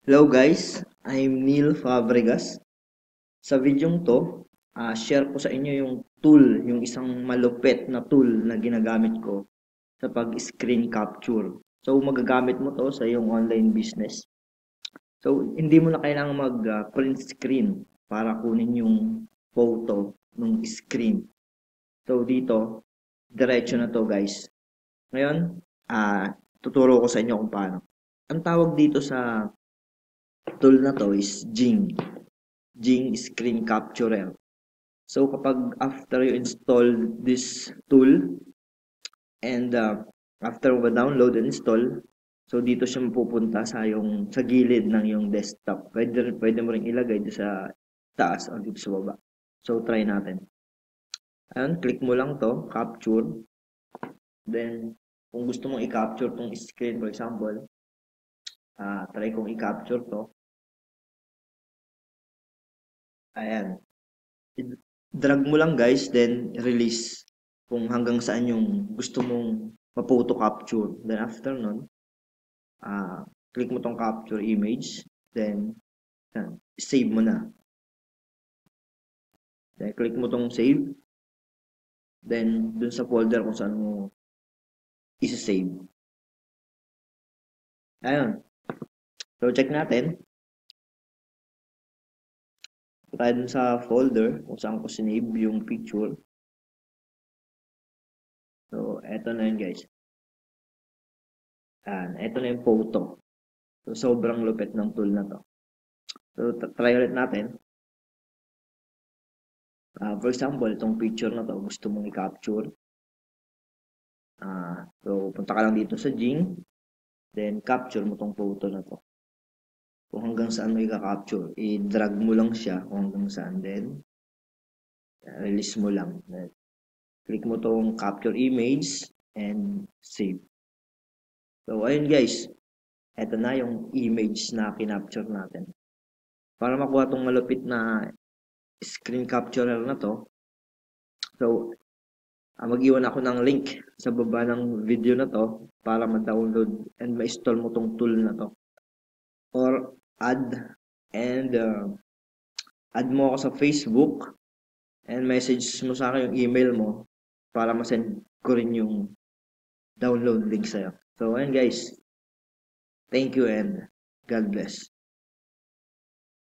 Hello guys, I'm Neil Fabregas. Sa videong to, share ko sa inyo yung tool, yung isang malupit na tool na ginagamit ko sa pag-screen capture. So magagamit mo to sa iyong online business. So hindi mo na kailangan mag-print screen para kunin yung photo ng screen. So dito, diretso na to guys. Ngayon, tuturo ko sa inyo kung paano. Ang tawag dito sa tool na to is Jing Screen Capturer. So kapag after you install this tool and after mo download and install, so dito siya mapupunta sa gilid ng yung desktop. Pwede mo ring ilagay dito sa taas o dito sa baba. So try natin. Ayan, click mo lang to, capture. Then kung gusto mong i-capture tong screen, for example, try kong i-capture to. Ayan. Drag mo lang guys, then release kung hanggang saan yung gusto mong ma-photo capture. Then after nun, click mo tong capture image, then save mo na. Then click mo tong save, then dun sa folder kung saan mo isa-save. Ayun. So check natin. Tayo dun sa folder kung saan ko sinave yung picture. So eto na yun guys. Eto na yung photo. So sobrang lupit ng tool na to. So try ulit natin. For example, itong picture na to, gusto mong i-capture. So, punta ka lang dito sa Jing, then capture mo tong photo na to. Kung hanggang saan mo i-capture, i-drag mo lang siya kung hanggang saan, then release mo lang. Then, click mo tong capture image and save. So, ayun guys, eto na yung image na kinapture natin. Para makuha tong malupit na screen capturer na to, so, mag-iwan ako ng link sa baba ng video na to para ma-download and ma-install mo tong tool na to. Or and add mo ako sa Facebook and message mo sa akin yung email mo para ma-send ko rin yung download link sa'yo. So, ayun guys. Thank you and God bless.